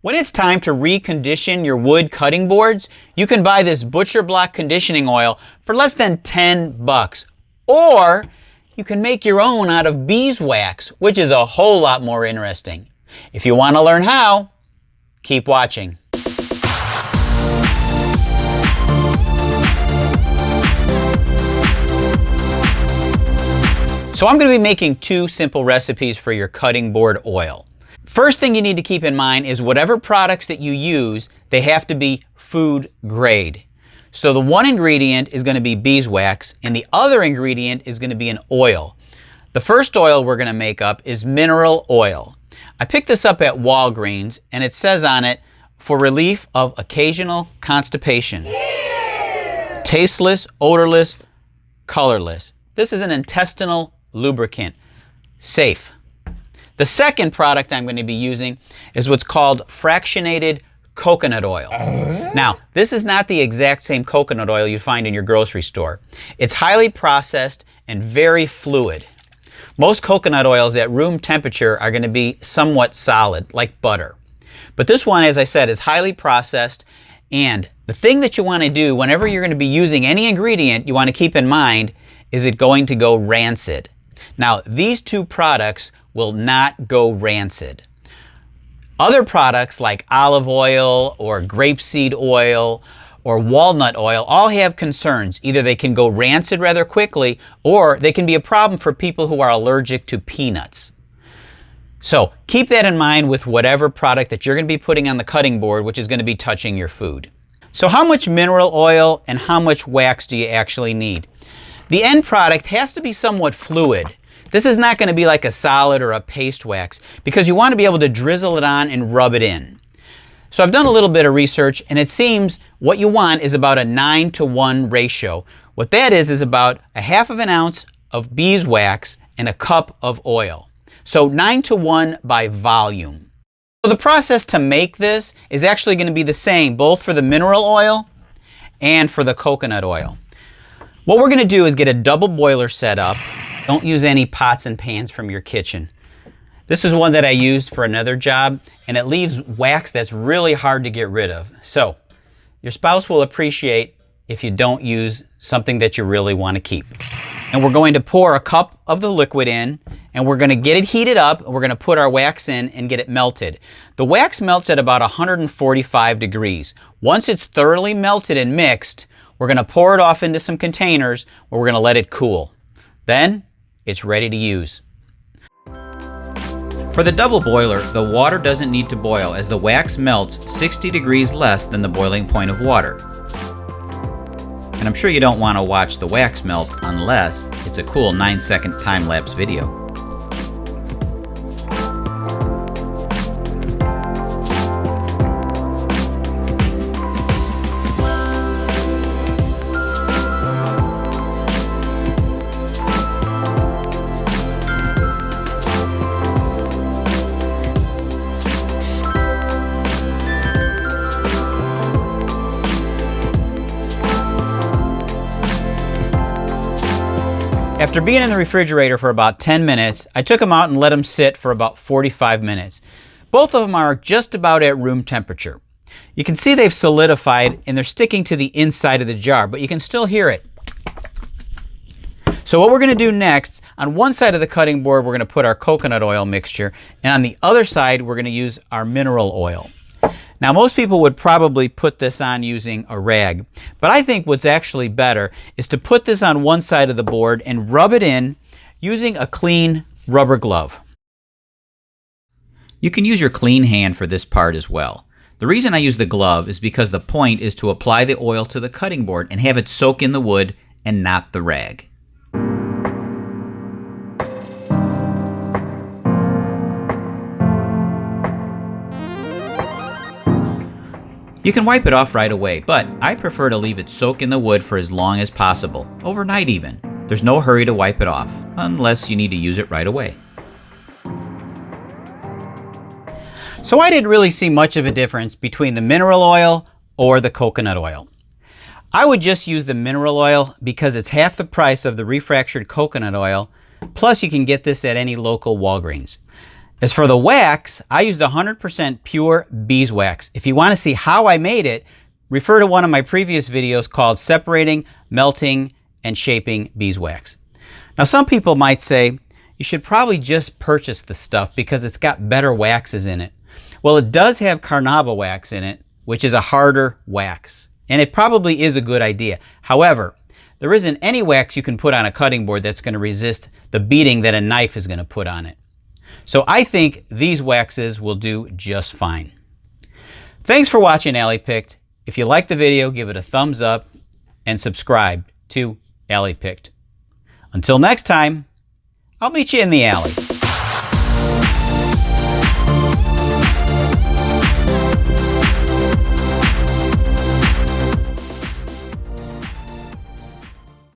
When it's time to recondition your wood cutting boards, you can buy this Butcher Block conditioning oil for less than 10 bucks. Or you can make your own out of beeswax, which is a whole lot more interesting. If you want to learn how, keep watching. So I'm going to be making two simple recipes for your cutting board oil. First thing you need to keep in mind is whatever products that you use, they have to be food grade. So the one ingredient is going to be beeswax and the other ingredient is going to be an oil. The first oil we're going to make up is mineral oil. I picked this up at Walgreens and it says on it, for relief of occasional constipation. Yeah! Tasteless, odorless, colorless. This is an intestinal lubricant. Safe. The second product I'm going to be using is what's called fractionated coconut oil. Now, this is not the exact same coconut oil you find in your grocery store. It's highly processed and very fluid. Most coconut oils at room temperature are going to be somewhat solid, like butter. But this one, as I said, is highly processed, and the thing that you want to do whenever you're going to be using any ingredient, you want to keep in mind, is it going to go rancid? Now, these two products will not go rancid. Other products like olive oil or grapeseed oil or walnut oil all have concerns. Either they can go rancid rather quickly or they can be a problem for people who are allergic to peanuts. So keep that in mind with whatever product that you're going to be putting on the cutting board, which is going to be touching your food. So how much mineral oil and how much wax do you actually need? The end product has to be somewhat fluid. This is not going to be like a solid or a paste wax because you want to be able to drizzle it on and rub it in. So I've done a little bit of research and it seems what you want is about a 9-to-1 ratio. What that is about a half of an ounce of beeswax and a cup of oil. So 9-to-1 by volume. So the process to make this is actually going to be the same both for the mineral oil and for the coconut oil. What we're going to do is get a double boiler set up. Don't use any pots and pans from your kitchen. This is one that I used for another job and it leaves wax that's really hard to get rid of. So your spouse will appreciate if you don't use something that you really want to keep. And we're going to pour a cup of the liquid in and we're going to get it heated up and we're going to put our wax in and get it melted. The wax melts at about 145 degrees. Once it's thoroughly melted and mixed, we're going to pour it off into some containers where we're going to let it cool. Then it's ready to use. For the double boiler, the water doesn't need to boil as the wax melts 60 degrees less than the boiling point of water. And I'm sure you don't want to watch the wax melt unless it's a cool 9-second time-lapse video. After being in the refrigerator for about 10 minutes, I took them out and let them sit for about 45 minutes. Both of them are just about at room temperature. You can see they've solidified and they're sticking to the inside of the jar, but you can still hear it. So what we're going to do next, on one side of the cutting board, we're going to put our coconut oil mixture, and on the other side, we're going to use our mineral oil. Now, most people would probably put this on using a rag, but I think what's actually better is to put this on one side of the board and rub it in using a clean rubber glove. You can use your clean hand for this part as well. The reason I use the glove is because the point is to apply the oil to the cutting board and have it soak in the wood and not the rag. You can wipe it off right away, but I prefer to leave it soak in the wood for as long as possible, overnight even. There's no hurry to wipe it off, unless you need to use it right away. So I didn't really see much of a difference between the mineral oil or the coconut oil. I would just use the mineral oil because it's half the price of the refractured coconut oil, plus you can get this at any local Walgreens. As for the wax, I used 100% pure beeswax. If you want to see how I made it, refer to one of my previous videos called Separating, Melting, and Shaping Beeswax. Now some people might say, you should probably just purchase the stuff because it's got better waxes in it. Well, it does have carnauba wax in it, which is a harder wax. And it probably is a good idea. However, there isn't any wax you can put on a cutting board that's going to resist the beating that a knife is going to put on it. So I think these waxes will do just fine. Thanks for watching Alley Picked. If you liked the video, give it a thumbs up and subscribe to Alley Picked. Until next time, I'll meet you in the alley.